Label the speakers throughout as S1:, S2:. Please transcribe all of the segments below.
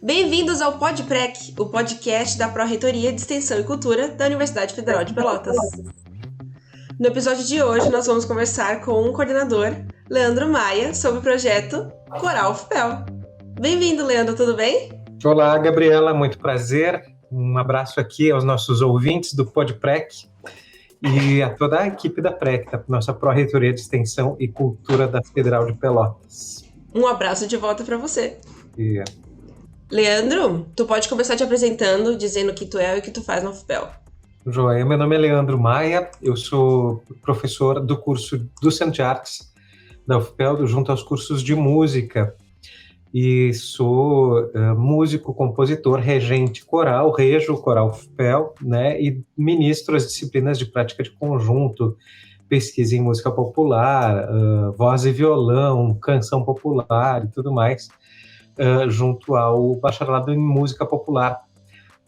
S1: Bem-vindos ao PodPrec, o podcast da Pró-Reitoria de Extensão e Cultura da Universidade Federal de Pelotas. No episódio de hoje, nós vamos conversar com o coordenador, Leandro Maia, sobre o projeto Coral UFPEL. Bem-vindo, Leandro, tudo bem?
S2: Olá, Gabriela, muito prazer. Um abraço aqui aos nossos ouvintes do PodPrec e a toda a equipe da PREC, da nossa Pró-Reitoria de Extensão e Cultura da Federal de Pelotas.
S1: Um abraço de volta para você.
S2: E...
S1: Leandro, tu pode começar te apresentando, dizendo o que tu é e o que tu faz na UFPEL.
S2: Joia, meu nome é Leandro Maia, eu sou professor do curso Docente de Artes da UFPEL, junto aos cursos de música, e sou músico, compositor, regente coral, rejo o Coral UFPEL, né, e ministro as disciplinas de prática de conjunto, pesquisa em música popular, voz e violão, canção popular e tudo mais, junto ao bacharelado em música popular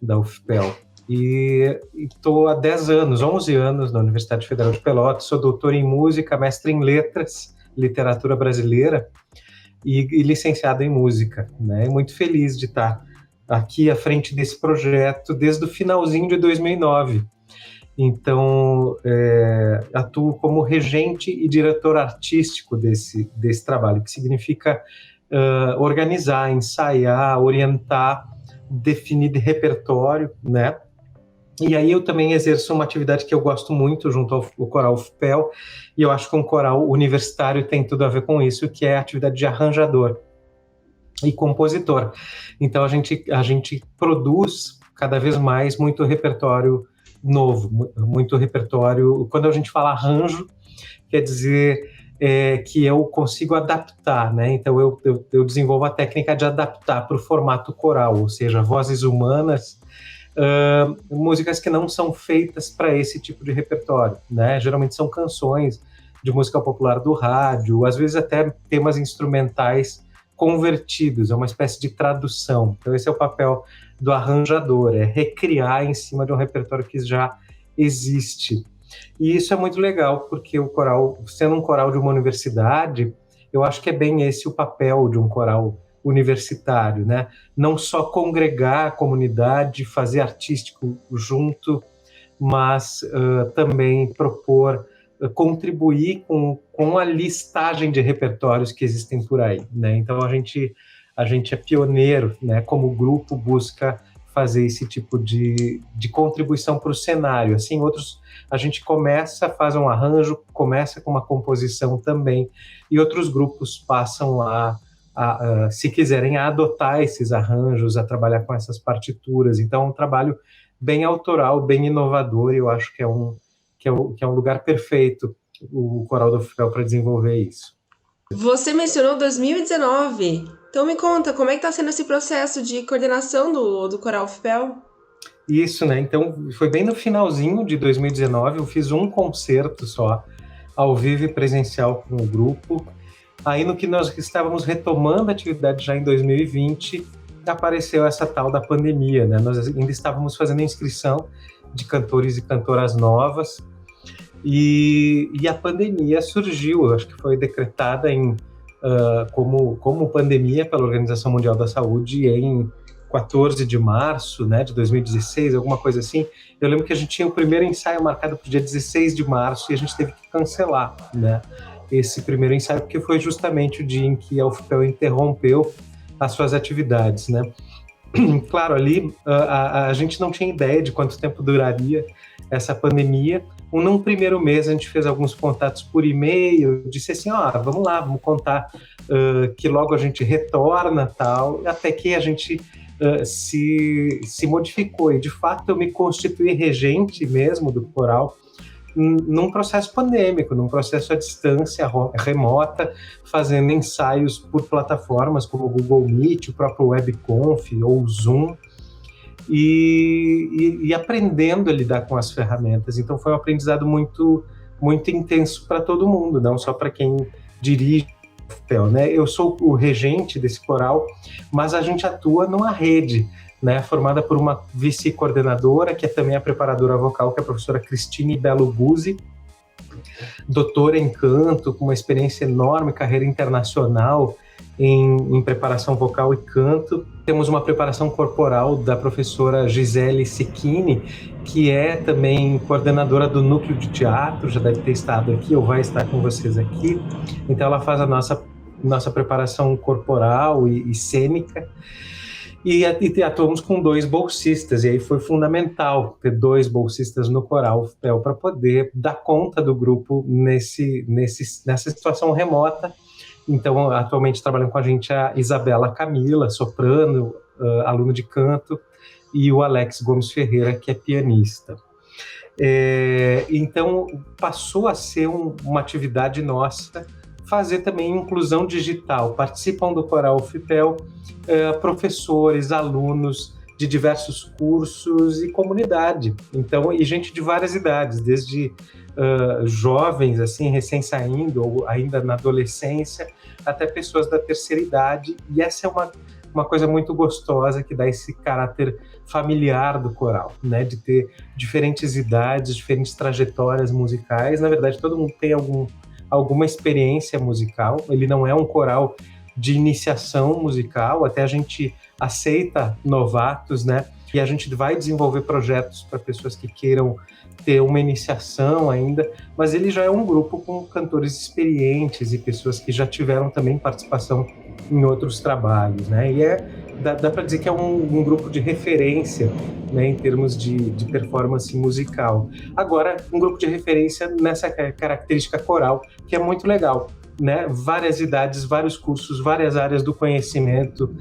S2: da UFPEL. E estou há 10 anos, 11 anos na Universidade Federal de Pelotas, sou doutor em música, mestre em letras, literatura brasileira e licenciado em música, né? Muito feliz de estar aqui à frente desse projeto desde o finalzinho de 2009. Então, atuo como regente e diretor artístico desse trabalho, que significa organizar, ensaiar, orientar, definir repertório, né? E aí eu também exerço uma atividade que eu gosto muito junto ao Coral UFPEL, e eu acho que um coral universitário tem tudo a ver com isso, que é a atividade de arranjador e compositor. Então a gente produz cada vez mais muito repertório novo, muito repertório. Quando a gente fala arranjo, quer dizer que eu consigo adaptar, né? Então eu desenvolvo a técnica de adaptar para o formato coral, ou seja, vozes humanas, músicas que não são feitas para esse tipo de repertório, né? Geralmente são canções de música popular do rádio, às vezes até temas instrumentais convertidos, é uma espécie de tradução. Então esse é o papel do arranjador, é recriar em cima de um repertório que já existe. E isso é muito legal, porque o coral, sendo um coral de uma universidade, eu acho que é bem esse o papel de um coral universitário, né? Não só congregar a comunidade, fazer artístico junto, mas também propor, contribuir com a listagem de repertórios que existem por aí, né? Então a gente é pioneiro, né? Como grupo busca fazer esse tipo de contribuição para o cenário. Assim, outros, a gente faz um arranjo, começa com uma composição também, e outros grupos passam se quiserem, a adotar esses arranjos, a trabalhar com essas partituras. Então, é um trabalho bem autoral, bem inovador, e eu acho que é um lugar perfeito, o Coral do UFPEL, para desenvolver isso.
S1: Você mencionou 2019, então me conta, como é que está sendo esse processo de coordenação do Coral UFPEL?
S2: Isso, né? Então, foi bem no finalzinho de 2019, eu fiz um concerto só, ao vivo e presencial com o grupo. Aí, no que nós estávamos retomando a atividade já em 2020, apareceu essa tal da pandemia, né? Nós ainda estávamos fazendo inscrição de cantores e cantoras novas, e a pandemia surgiu, acho que foi decretada como pandemia pela Organização Mundial da Saúde em 14 de março, né, de 2016, alguma coisa assim. Eu lembro que a gente tinha o primeiro ensaio marcado para o dia 16 de março e a gente teve que cancelar, né, esse primeiro ensaio, porque foi justamente o dia em que a UFPEL interrompeu as suas atividades, né. Claro, ali a gente não tinha ideia de quanto tempo duraria essa pandemia. Num primeiro mês a gente fez alguns contatos por e-mail, disse assim, vamos lá, vamos contar que logo a gente retorna, tal, até que a gente se modificou, e de fato eu me constituí regente mesmo do coral num processo pandêmico, num processo à distância, remota, fazendo ensaios por plataformas como o Google Meet, o próprio WebConf ou o Zoom, e aprendendo a lidar com as ferramentas. Então foi um aprendizado muito, muito intenso para todo mundo, não só para quem dirige o UFPEL, né? Eu sou o regente desse coral, mas a gente atua numa rede, né, formada por uma vice-coordenadora, que é também a preparadora vocal, que é a professora Cristine Belo Guzzi, doutora em canto, com uma experiência enorme, carreira internacional em preparação vocal e canto. Temos uma preparação corporal da professora Gisele Cecchini, que é também coordenadora do Núcleo de Teatro, já deve ter estado aqui ou vai estar com vocês aqui. Então ela faz a nossa preparação corporal e cênica. E atuamos com 2 bolsistas, e aí foi fundamental ter 2 bolsistas no Coral UFPEL para poder dar conta do grupo nessa situação remota. Então, atualmente trabalham com a gente a Isabela Camila, soprano, aluno de canto, e o Alex Gomes Ferreira, que é pianista. Então, passou a ser uma atividade nossa fazer também inclusão digital. Participam do Coral UFPEL professores, alunos de diversos cursos e comunidade. Então, e gente de várias idades, desde jovens, assim, recém-saindo, ou ainda na adolescência, até pessoas da terceira idade. E essa é uma coisa muito gostosa que dá esse caráter familiar do coral, né? De ter diferentes idades, diferentes trajetórias musicais. Na verdade, todo mundo tem alguma experiência musical. Ele não é um coral de iniciação musical, até a gente aceita novatos, né? E a gente vai desenvolver projetos para pessoas que queiram ter uma iniciação ainda, mas ele já é um grupo com cantores experientes e pessoas que já tiveram também participação em outros trabalhos, né? E dá para dizer que é um grupo de referência, né, em termos de performance musical. Agora, um grupo de referência nessa característica coral, que é muito legal, né? Várias idades, vários cursos, várias áreas do conhecimento,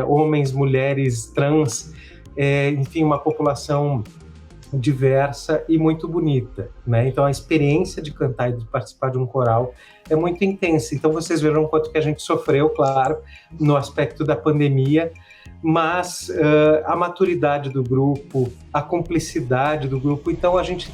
S2: homens, mulheres, trans, enfim, uma população diversa e muito bonita, né? Então a experiência de cantar e de participar de um coral é muito intensa. Então vocês vejam o quanto que a gente sofreu, claro, no aspecto da pandemia, mas a maturidade do grupo, a cumplicidade do grupo. Então a gente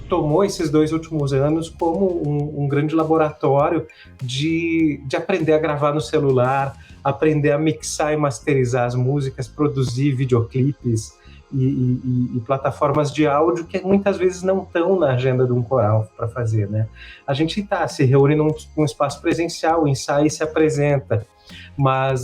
S2: tomou esses 2 últimos anos como um grande laboratório de aprender a gravar no celular, aprender a mixar e masterizar as músicas, produzir videoclipes e plataformas de áudio que muitas vezes não estão na agenda de um coral para fazer, né? A gente se reúne num espaço presencial, ensaia e se apresenta, mas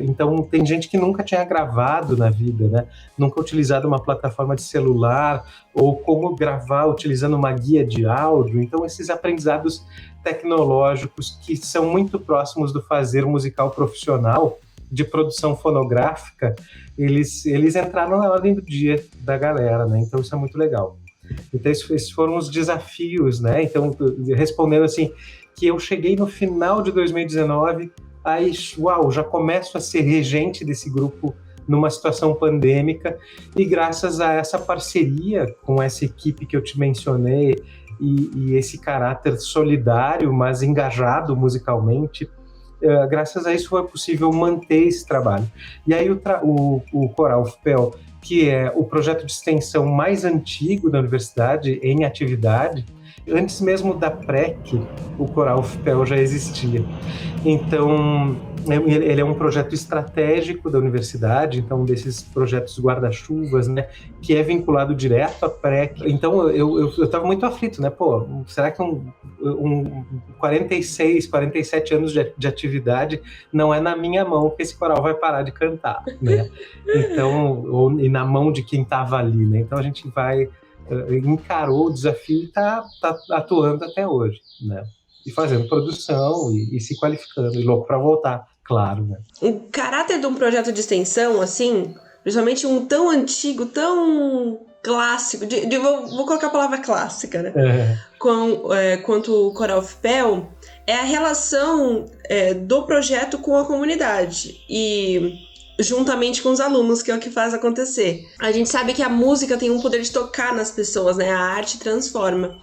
S2: então tem gente que nunca tinha gravado na vida, né? Nunca utilizado uma plataforma de celular ou como gravar utilizando uma guia de áudio. Então esses aprendizados tecnológicos que são muito próximos do fazer musical profissional, de produção fonográfica, eles entraram na ordem do dia da galera, né? Então isso é muito legal. Então esses foram os desafios, né? Então, respondendo assim, que eu cheguei no final de 2019, aí, uau, já começo a ser regente desse grupo numa situação pandêmica, e graças a essa parceria com essa equipe que eu te mencionei, e esse caráter solidário, mas engajado musicalmente, graças a isso foi possível manter esse trabalho. E aí o Coral UFPEL, que é o projeto de extensão mais antigo da universidade em atividade, antes mesmo da PREC, o Coral UFPEL já existia. Então, ele é um projeto estratégico da universidade, então desses projetos guarda-chuvas, né, que é vinculado direto à PREC. Então, eu estava muito aflito, né? Pô, será que 46, 47 anos de atividade não é na minha mão que esse coral vai parar de cantar, né? Então, e na mão de quem estava ali, né? Então, a gente encarou o desafio e está atuando até hoje, né? E fazendo produção e se qualificando, e louco para voltar, claro, né?
S1: O caráter de um projeto de extensão, assim, principalmente um tão antigo, tão clássico, vou colocar a palavra clássica, né? Quanto o Coral UFPEL, é a relação do projeto com a comunidade e juntamente com os alunos, que é o que faz acontecer. A gente sabe que a música tem um poder de tocar nas pessoas, né? A arte transforma.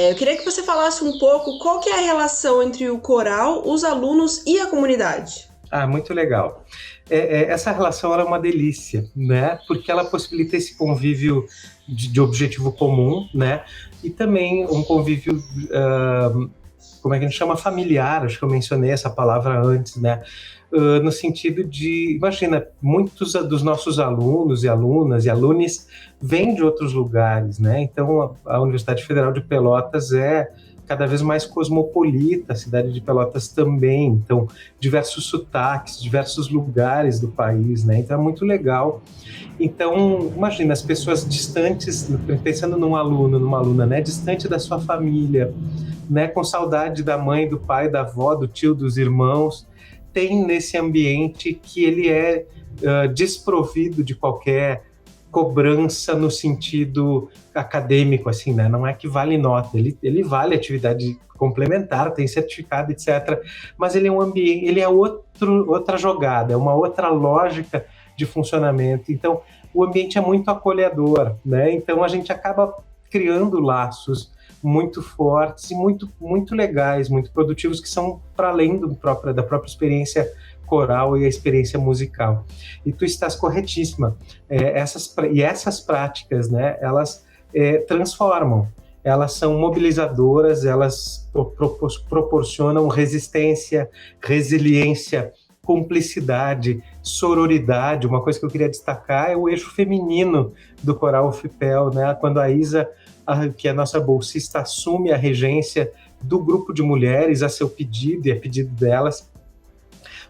S1: Eu queria que você falasse um pouco qual que é a relação entre o coral, os alunos e a comunidade.
S2: Muito legal. Essa relação é uma delícia, né? Porque ela possibilita esse convívio de objetivo comum, né? E também um convívio, como é que a gente chama? Familiar, acho que eu mencionei essa palavra antes, né? No sentido de, imagina, muitos dos nossos alunos e alunas e alunes vêm de outros lugares, né? Então, a Universidade Federal de Pelotas é cada vez mais cosmopolita, a cidade de Pelotas também, então diversos sotaques, diversos lugares do país, né? Então é muito legal. Então, imagina, as pessoas distantes, pensando num aluno, numa aluna, né? Distante da sua família, né? Com saudade da mãe, do pai, da avó, do tio, dos irmãos, tem nesse ambiente que ele é desprovido de qualquer cobrança no sentido acadêmico, assim, né? Não é que vale nota, ele vale atividade complementar, tem certificado, etc. Mas ele é um ambiente, ele é outra jogada, é uma outra lógica de funcionamento. Então, o ambiente é muito acolhedor, né? Então, a gente acaba criando laços muito fortes e muito legais, muito produtivos, que são para além da própria experiência coral e a experiência musical. E tu estás corretíssima. Essas práticas, né, elas transformam, elas são mobilizadoras, elas proporcionam resistência, resiliência, cumplicidade, sororidade. Uma coisa que eu queria destacar é o eixo feminino do coral UFPEL, né? Quando a Isa, que é a nossa bolsista, assume a regência do grupo de mulheres a seu pedido e a pedido delas,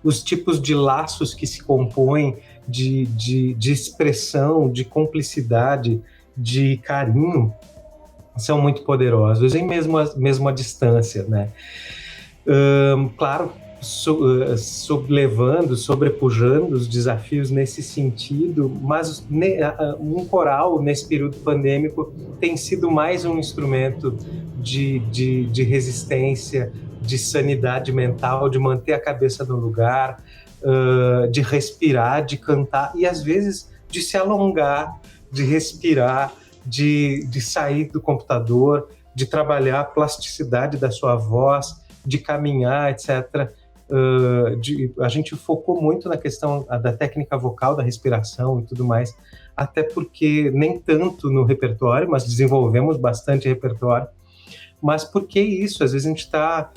S2: os tipos de laços que se compõem de expressão, de cumplicidade, de carinho, são muito poderosos, e mesmo à distância, né? Claro, sobrepujando os desafios nesse sentido, mas um coral, nesse período pandêmico, tem sido mais um instrumento de resistência, de sanidade mental, de manter a cabeça no lugar, de respirar, de cantar, e às vezes de se alongar, de respirar, de sair do computador, de trabalhar a plasticidade da sua voz, de caminhar, etc. A gente focou muito na questão da técnica vocal, da respiração e tudo mais, até porque nem tanto no repertório, mas desenvolvemos bastante repertório. Mas por que isso? Às vezes a gente está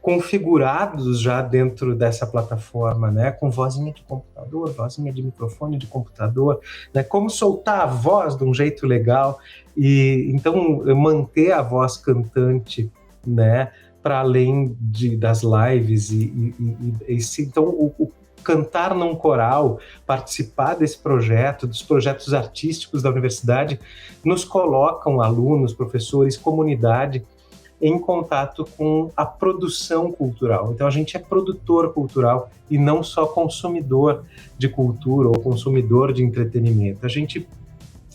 S2: configurados já dentro dessa plataforma, né? Com vozinha de computador, vozinha de microfone de computador, né? Como soltar a voz de um jeito legal e então manter a voz cantante, né? Para além das lives então o cantar num coral, participar desse projeto, dos projetos artísticos da universidade, nos colocam alunos, professores, comunidade em contato com a produção cultural. Então a gente é produtor cultural e não só consumidor de cultura ou consumidor de entretenimento. A gente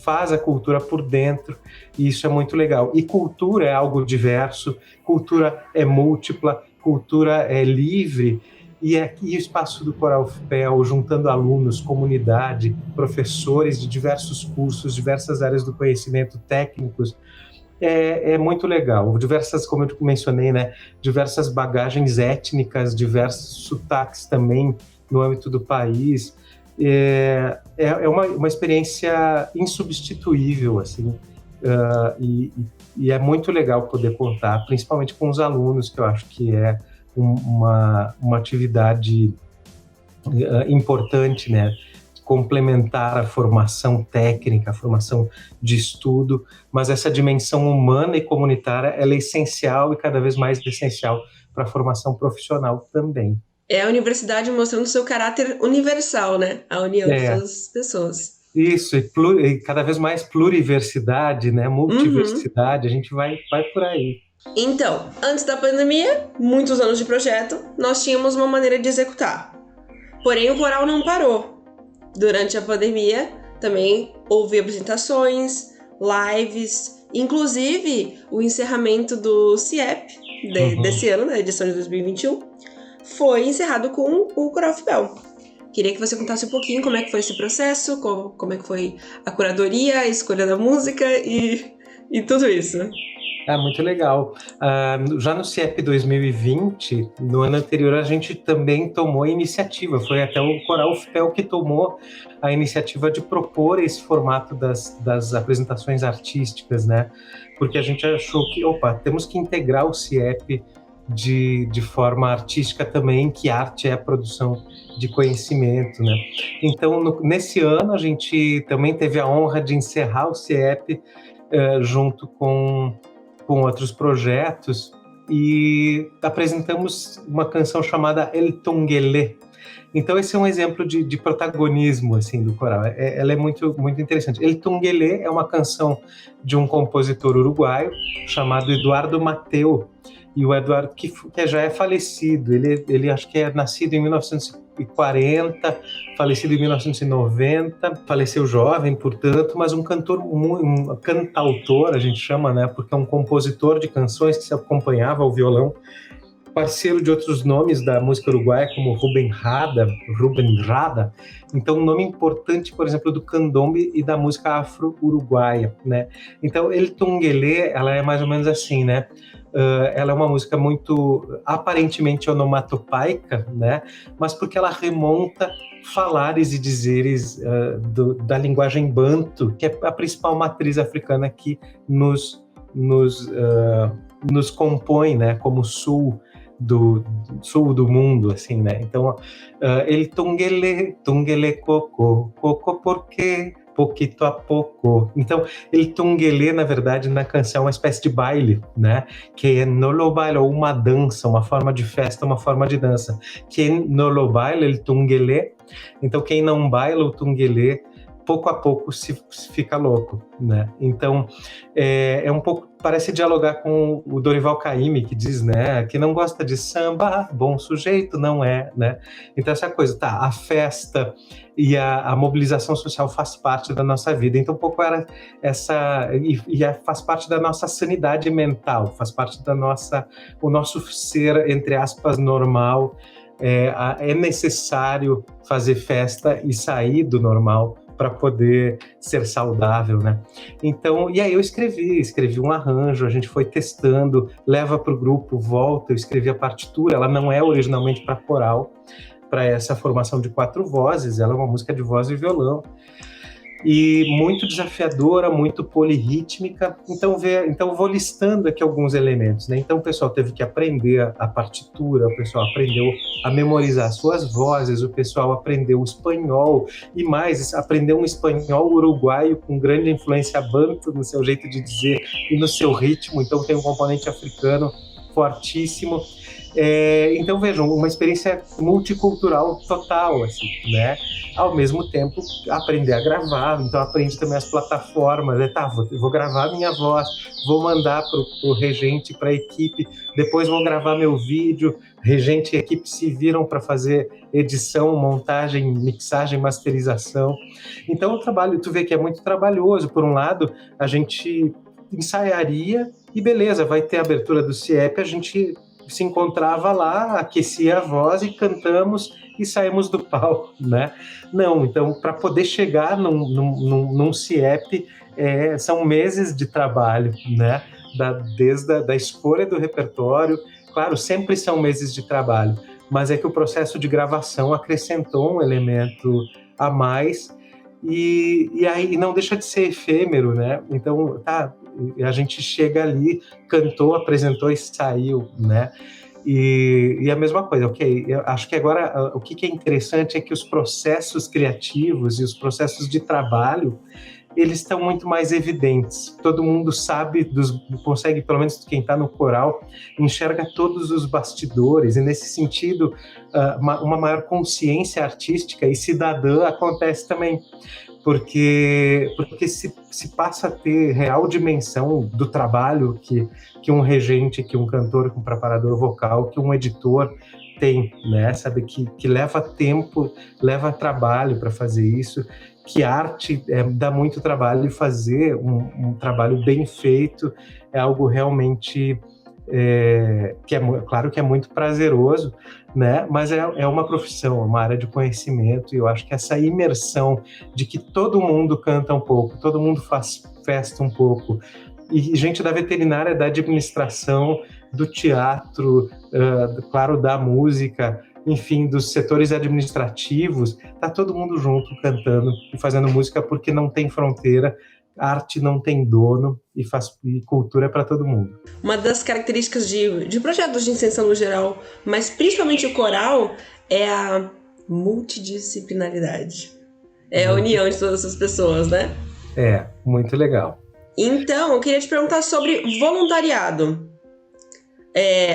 S2: faz a cultura por dentro e isso é muito legal. E cultura é algo diverso, cultura é múltipla, cultura é livre. E aqui o espaço do Coral UFPEL, juntando alunos, comunidade, professores de diversos cursos, diversas áreas do conhecimento, técnicos, é muito legal. Diversas, como eu mencionei, né, diversas bagagens étnicas, diversos sotaques também no âmbito do país. É uma experiência insubstituível, assim, e é muito legal poder contar, principalmente com os alunos, que eu acho que é uma atividade importante, né? Complementar a formação técnica, a formação de estudo, mas essa dimensão humana e comunitária ela é essencial e cada vez mais essencial para a formação profissional também.
S1: É a universidade mostrando seu caráter universal, né? A união de todas as pessoas.
S2: Isso, e cada vez mais pluriversidade, né? Multiversidade, a gente vai por aí.
S1: Então, antes da pandemia, muitos anos de projeto, nós tínhamos uma maneira de executar. Porém, o coral não parou. Durante a pandemia, também houve apresentações, lives, inclusive o encerramento do CIEP desse ano, da edição de 2021, foi encerrado com o Coral UFPEL. Queria que você contasse um pouquinho como é que foi esse processo, como é que foi a curadoria, a escolha da música e tudo isso.
S2: Muito legal. Já no CIEP 2020, no ano anterior, a gente também tomou a iniciativa. Foi até o Coral UFPEL que tomou a iniciativa de propor esse formato das apresentações artísticas, né? Porque a gente achou que, temos que integrar o CIEP de forma artística também, que arte é a produção de conhecimento, né? Então, nesse ano, a gente também teve a honra de encerrar o CIEP junto com com outros projetos, e apresentamos uma canção chamada El Tonguelé. Então esse é um exemplo de protagonismo assim do coral. Ela é muito muito interessante. El Tonguelé é uma canção de um compositor uruguaio chamado Eduardo Mateu. E o Eduardo, que já é falecido, ele acho que é nascido em 1940, falecido em 1990, faleceu jovem, portanto, mas um cantor, um cantautor, a gente chama, né, porque é um compositor de canções que se acompanhava ao violão, parceiro de outros nomes da música uruguaia, como Rubem Rada. Então, um nome importante, por exemplo, do candombe e da música afro-uruguaia, né? Então, El Tonguelé, ela é mais ou menos assim, né? Ela é uma música muito aparentemente onomatopaica, né? Mas porque ela remonta falares e dizeres da linguagem banto, que é a principal matriz africana que nos compõe, né? Como sul do mundo, assim, né? Então, ele tunguele coco, coco porque pouquito a pouco. Então, ele tunguele, na verdade, na canção é uma espécie de baile, né? Que é no lo baile, ou uma dança, uma forma de festa, uma forma de dança. Quem no lo baile, ele tunguele. Então, quem não baila o tunguele, pouco a pouco se fica louco, né? Então, é um pouco, parece dialogar com o Dorival Caymmi, que diz, né, que não gosta de samba, bom sujeito não é, né? Então, essa coisa, tá, a festa e a mobilização social faz parte da nossa vida, então um pouco era essa, faz parte da nossa sanidade mental, faz parte o nosso ser, entre aspas, normal. É necessário fazer festa e sair do normal para poder ser saudável, né? Então, e aí eu escrevi um arranjo, a gente foi testando, leva para o grupo, volta, eu escrevi a partitura, ela não é originalmente para coral, para essa formação de 4 vozes, ela é uma música de voz e violão, e muito desafiadora, muito polirrítmica. Então vou listando aqui alguns elementos, né? Então o pessoal teve que aprender a partitura, o pessoal aprendeu a memorizar suas vozes, o pessoal aprendeu o espanhol e mais, aprendeu um espanhol uruguaio com grande influência banto no seu jeito de dizer e no seu ritmo, então tem um componente africano fortíssimo. Então vejam, uma experiência multicultural total, assim, né? Ao mesmo tempo, aprender a gravar, então aprende também as plataformas, vou gravar minha voz, vou mandar pro regente, para a equipe, depois vou gravar meu vídeo, regente e equipe se viram para fazer edição, montagem, mixagem, masterização. Então o trabalho, tu vê que é muito trabalhoso. Por um lado, a gente ensaiaria e beleza, vai ter a abertura do CIEP, a gente se encontrava lá, aquecia a voz e cantamos e saímos do palco, né? Não, então, para poder chegar num CIEP, são meses de trabalho, né? Desde a escolha do repertório, claro, sempre são meses de trabalho, mas é que o processo de gravação acrescentou um elemento a mais e aí não deixa de ser efêmero, né? Então, a gente chega ali, cantou, apresentou e saiu, né? E a mesma coisa, ok? Eu acho que agora o que é interessante é que os processos criativos e os processos de trabalho, eles estão muito mais evidentes. Todo mundo sabe, consegue, pelo menos quem está no coral, enxerga todos os bastidores, e nesse sentido, uma maior consciência artística e cidadã acontece também. Porque se passa a ter real dimensão do trabalho que um regente, que um cantor, que um preparador vocal, que um editor tem, né? Sabe, que leva tempo, leva trabalho para fazer isso, que arte dá muito trabalho, e fazer um trabalho bem feito é algo realmente claro que é muito prazeroso, né? Mas é uma profissão, é uma área de conhecimento, e eu acho que essa imersão de que todo mundo canta um pouco, todo mundo faz festa um pouco, e gente da veterinária, da administração, do teatro, claro, da música, enfim, dos setores administrativos, tá todo mundo junto cantando e fazendo música, porque não tem fronteira, arte não tem dono, e cultura é para todo mundo.
S1: Uma das características de projetos de extensão no geral, mas principalmente o coral, é a multidisciplinaridade. É a união de todas essas pessoas, né?
S2: Muito legal.
S1: Então, eu queria te perguntar sobre voluntariado.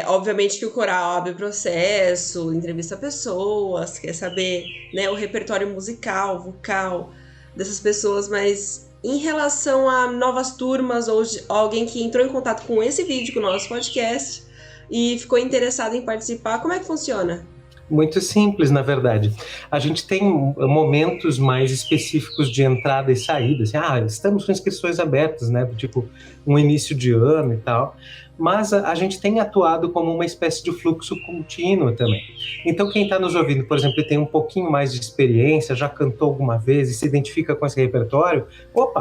S1: Obviamente que o coral abre processo, entrevista pessoas, quer saber, né, o repertório musical, vocal dessas pessoas, mas em relação a novas turmas ou alguém que entrou em contato com esse vídeo, com o nosso podcast, e ficou interessado em participar, como é que funciona?
S2: Muito simples, na verdade. A gente tem momentos mais específicos de entrada e saída, assim, estamos com inscrições abertas, né, tipo um início de ano e tal, mas a gente tem atuado como uma espécie de fluxo contínuo também. Então, quem está nos ouvindo, por exemplo, e tem um pouquinho mais de experiência, já cantou alguma vez e se identifica com esse repertório,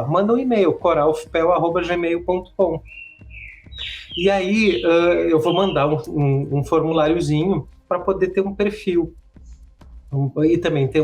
S2: manda um e-mail, coralfpel@gmail.com. E aí eu vou mandar um formuláriozinho para poder ter um perfil e também ter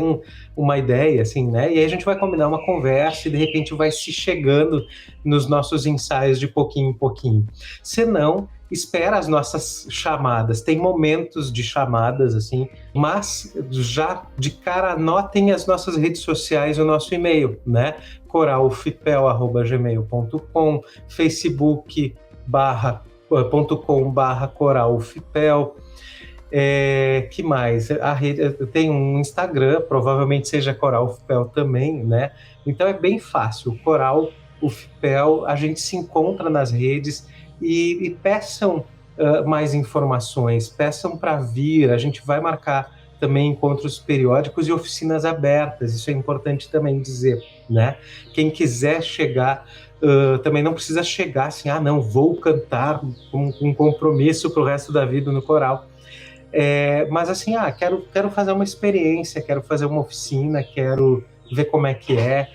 S2: uma ideia, assim, né? E aí a gente vai combinar uma conversa e de repente vai se chegando nos nossos ensaios de pouquinho em pouquinho. Se não, espera as nossas chamadas. Tem momentos de chamadas, assim, mas já de cara anotem as nossas redes sociais e o nosso e-mail, né? coralfipel@gmail.com, facebook.com/coralfipel. Que mais? A rede tem um Instagram, provavelmente seja Coral UFPEL também, né? Então é bem fácil. O Coral UFPEL, a gente se encontra nas redes e peçam mais informações, peçam para vir. A gente vai marcar também encontros periódicos e oficinas abertas. Isso é importante também dizer, né? Quem quiser chegar também não precisa chegar assim, não, vou cantar com um compromisso para o resto da vida no coral. Mas assim, quero fazer uma experiência, quero fazer uma oficina, quero ver como é que é,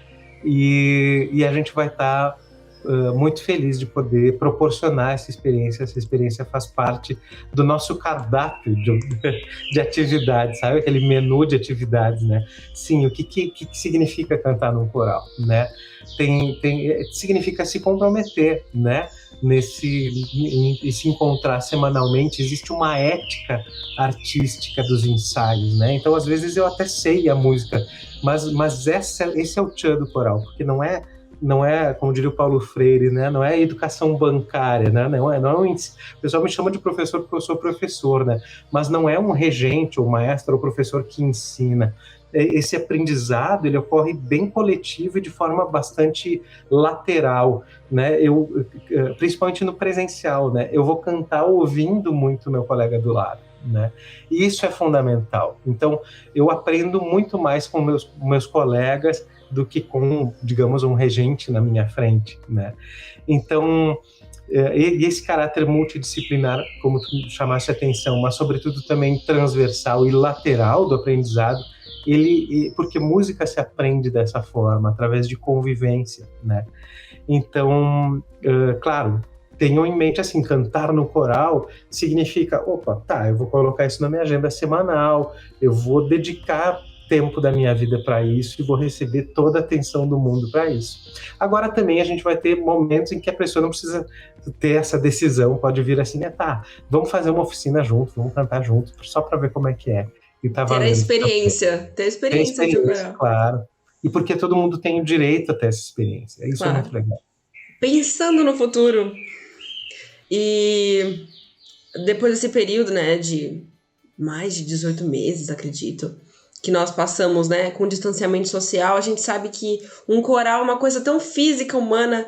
S2: e a gente vai estar muito feliz de poder proporcionar essa experiência faz parte do nosso cardápio de atividades, sabe? Aquele menu de atividades, né? Sim, o que significa cantar num coral, né? Significa se comprometer, né? E se encontrar semanalmente. Existe uma ética artística dos ensaios, né? Então, às vezes, eu até sei a música, mas esse é o tchan do coral, porque não é, como diria o Paulo Freire, né? Não é educação bancária, né? Não é o pessoal me chama de professor porque eu sou professor, né? Mas não é um regente ou maestro ou professor que ensina. Esse aprendizado, ele ocorre bem coletivo e de forma bastante lateral, né? Principalmente no presencial, né? Eu vou cantar ouvindo muito meu colega do lado, né? E isso é fundamental. Então, eu aprendo muito mais com meus colegas do que com, digamos, um regente na minha frente, né? Então, e esse caráter multidisciplinar, como tu chamaste a atenção, mas sobretudo também transversal e lateral do aprendizado, porque música se aprende dessa forma, através de convivência, né? Então, claro, tenham em mente, assim, cantar no coral significa, eu vou colocar isso na minha agenda semanal, eu vou dedicar tempo da minha vida para isso e vou receber toda a atenção do mundo para isso. Agora também a gente vai ter momentos em que a pessoa não precisa ter essa decisão, pode vir assim, vamos fazer uma oficina junto, vamos cantar junto, só para ver como é que é. E tá valendo.
S1: Ter a experiência de coral.
S2: Claro. E porque todo mundo tem o direito a ter essa experiência. Isso claro. É muito legal.
S1: Pensando no futuro, e depois desse período, né, de mais de 18 meses, acredito, que nós passamos, né, com distanciamento social, a gente sabe que um coral é uma coisa tão física, humana,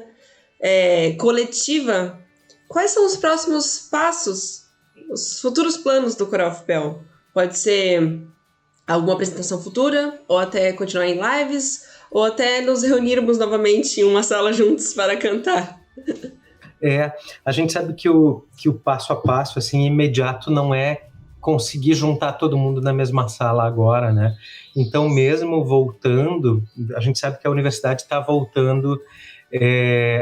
S1: coletiva. Quais são os próximos passos, os futuros planos do Coral UFPEL? Pode ser alguma apresentação futura, ou até continuar em lives, ou até nos reunirmos novamente em uma sala juntos para cantar.
S2: A gente sabe que o passo a passo, assim, imediato não é conseguir juntar todo mundo na mesma sala agora, né? Então, mesmo voltando, a gente sabe que a universidade está voltando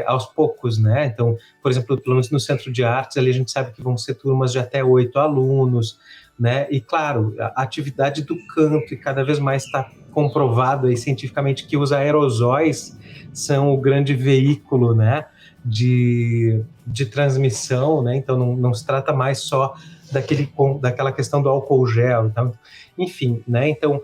S2: aos poucos, né? Então, por exemplo, pelo menos no Centro de Artes, ali a gente sabe que vão ser turmas de até 8 alunos, né? E, claro, a atividade do canto, e cada vez mais está comprovado aí cientificamente que os aerosóis são o grande veículo, né, de transmissão, né? Então, não se trata mais só daquela questão do álcool gel. Então, enfim, né? Então,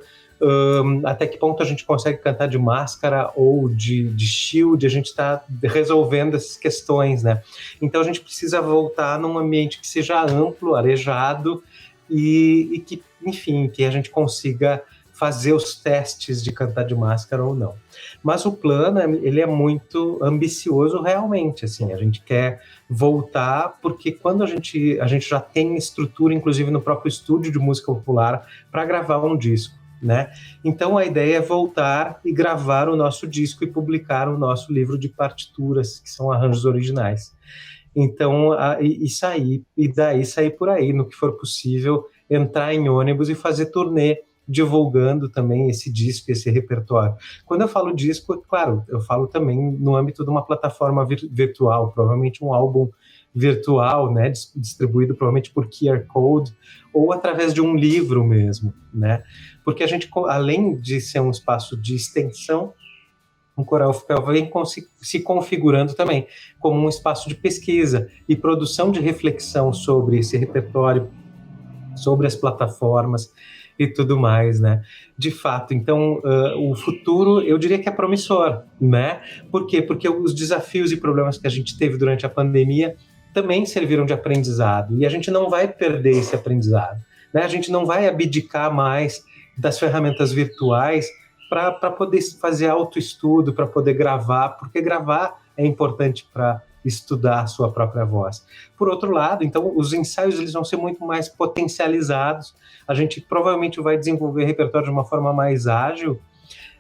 S2: até que ponto a gente consegue cantar de máscara ou de shield, a gente está resolvendo essas questões, né? Então a gente precisa voltar num ambiente que seja amplo, arejado e que, enfim, que a gente consiga fazer os testes de cantar de máscara ou não. Mas o plano, ele é muito ambicioso realmente, assim, a gente quer voltar, porque quando a gente já tem estrutura, inclusive no próprio estúdio de música popular, para gravar um disco, né? Então a ideia é voltar e gravar o nosso disco e publicar o nosso livro de partituras, que são arranjos originais. Então, e daí sair por aí, no que for possível, entrar em ônibus e fazer turnê, divulgando também esse disco, esse repertório. Quando eu falo disco, claro, eu falo também no âmbito de uma plataforma virtual, provavelmente um álbum virtual, né, distribuído provavelmente por QR Code, ou através de um livro mesmo, né? Porque a gente, além de ser um espaço de extensão, o Coral UFPEL vem se configurando também como um espaço de pesquisa e produção de reflexão sobre esse repertório, sobre as plataformas e tudo mais, né? De fato, então, o futuro, eu diria que é promissor, né? Por quê? Porque os desafios e problemas que a gente teve durante a pandemia também serviram de aprendizado, e a gente não vai perder esse aprendizado, né? A gente não vai abdicar mais das ferramentas virtuais para poder fazer autoestudo, para poder gravar, porque gravar é importante para estudar a sua própria voz. Por outro lado, então, os ensaios eles vão ser muito mais potencializados, a gente provavelmente vai desenvolver repertório de uma forma mais ágil,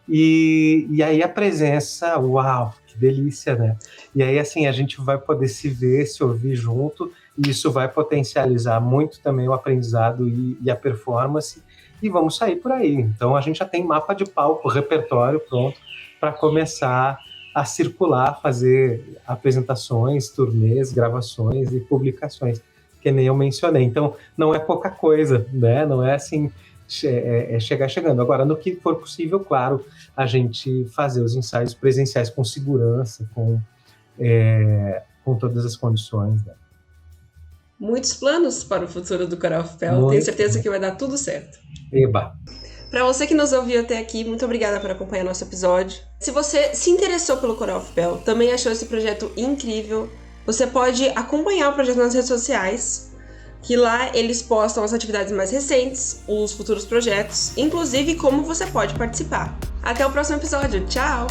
S2: e aí a presença, uau, que delícia, né? E aí, assim, a gente vai poder se ver, se ouvir junto, e isso vai potencializar muito também o aprendizado e a performance, e vamos sair por aí. Então, a gente já tem mapa de palco, repertório pronto para começar a circular, fazer apresentações, turnês, gravações e publicações, que nem eu mencionei. Então, não é pouca coisa, né? Não é assim, chegar chegando. Agora, no que for possível, claro, a gente fazer os ensaios presenciais com segurança, com todas as condições, né?
S1: Muitos planos para o futuro do Coral UFPEL. Tenho certeza que vai dar tudo certo.
S2: Eba!
S1: Para você que nos ouviu até aqui, muito obrigada por acompanhar nosso episódio. Se você se interessou pelo Coral UFPEL, também achou esse projeto incrível, você pode acompanhar o projeto nas redes sociais, que lá eles postam as atividades mais recentes, os futuros projetos, inclusive como você pode participar. Até o próximo episódio. Tchau!